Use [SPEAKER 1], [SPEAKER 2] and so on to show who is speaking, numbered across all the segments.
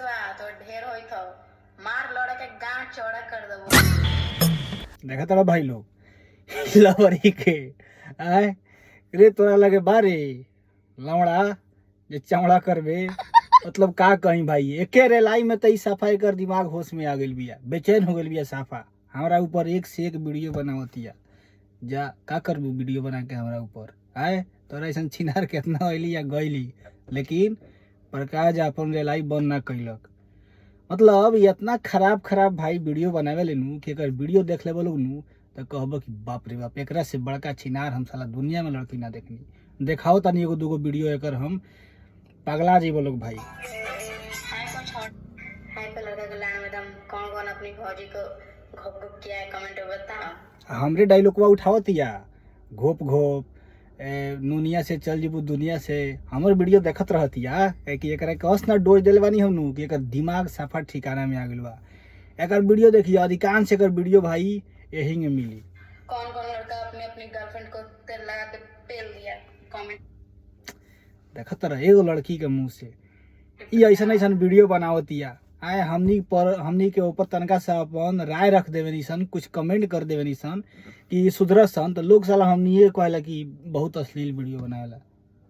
[SPEAKER 1] बा तो ढेर होई तो मार लड़े के गांठ चौड़ा कर देबो।
[SPEAKER 2] देखा तड़ा भाई लोग लवरी के आए रे तोरा लगे बारे लवड़ा जे चमड़ा करबे मतलब का कहीं भाई एके रे लाई में तई सफाई कर दिमाग होश में आ गेल बिया बेचैन हो गेल बिया साफा हमरा ऊपर एक से एक वीडियो बनावतिया जा का करबू वीडियो बना के हमरा ऊपर आए तोरा ऐसा छिनार केतना अइली या गइली लेकिन प्रकाश अपन रेलाई बंद ना कैलक मतलब इतना खराब खराब भाई वीडियो बनावे लेनू कि अगर वीडियो देख ले लोग नू तो कहब कि बाप रे बाप एकरा से बड़का छिनार हम साला दुनिया में लड़की ना देखनी देखाओ तनी एगो दूगो वीडियो एकर हम पगला जी लोग भाई
[SPEAKER 1] हाय कुछ हॉट हाय को लड़का के लाइन में तुम कौन कौन अपनी भौजी को घोप घोप किया है कमेंट में बताओ।
[SPEAKER 2] हमरे डायलॉगवा उठावतिया घोप घोप नुनिया से चल जीबू दुनिया से हमर वीडियो देखत रहतिया कि एकरा कस ना डोज देले बानी हमनू कि एकर दिमाग साफा ठिकाना में आ गेल बा एकर वीडियो देखिए अधिकांश एकर वीडियो भाई यही में मिली।
[SPEAKER 1] कौन कौन लड़का अपने अपनी गर्लफ्रेंड को तेल लगा के पेल दिया कमेंट
[SPEAKER 2] देखत रह एगो लड़की के मुंह से ई ऐसा ऐसा वीडियो बनावतिया आए हमनी के ऊपर तनका सा अपन राय रख देवे निसन कुछ कमेंट कर देवे निसन कि सुधर सन तो लोग साला हमनी ये कहला कि बहुत अश्लील वीडियो बनावेला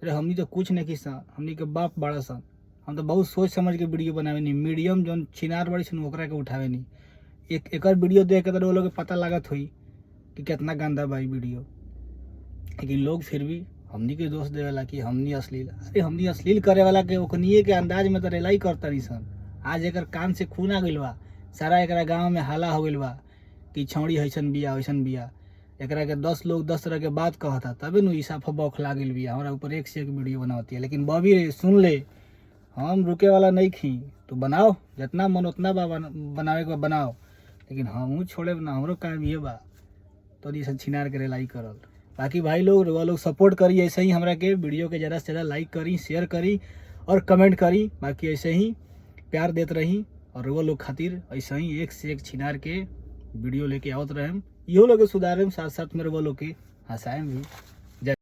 [SPEAKER 2] अरे हमनी तो कुछ नहीं की सन हमनी के बाप बड़ा सन हम तो बहुत सोच समझ के वीडियो बनावे नहीं मीडियम जो छिनार बड़ी सन ओकरा के उठावे नहीं एकर वीडियो देख के तो लोग के पता लागत हुई कि कितना गंदा बा वीडियो लेकिन लोग फिर भी हमनी के दोष देवेला कि हमनी अश्लील अरे हमनी अश्लील करे वाला के ओकनिए के अंदाज में तो रेलाई करता नहीं सन आज एकर कान से खून आ गइल बा सारा एकरा गांव में हाला हो गइल बा कि छौड़ी हैसन बिया वैसन बिया एकरा के 10 लोग 10 तरह के बात कहता तबे नु साफा बौखला गेल बिया हमरा ऊपर एक से एक वीडियो बनावती है लेकिन बॉबी रे सुन ले हम रुके वाला नहीं खी तो बनाओ जितना मन उतना बनावे के बनाओ लेकिन हमहू छोड़े ना हमरो काम ये बा तो ये छिनार के रेलाई करल बाकी भाई लोग सपोर्ट करी ऐसे ही हमरा के वीडियो के ज़्यादा से ज़्यादा लाइक करी शेयर करी और कमेंट करी बाकी ऐसे ही प्यार देते रही और वो लोग खातिर ऐसे ही एक से एक छिनार के वीडियो लेके आवत रहे इहो लोग सुधारे साथ साथ मेरे वो लोग के हंसाए भी।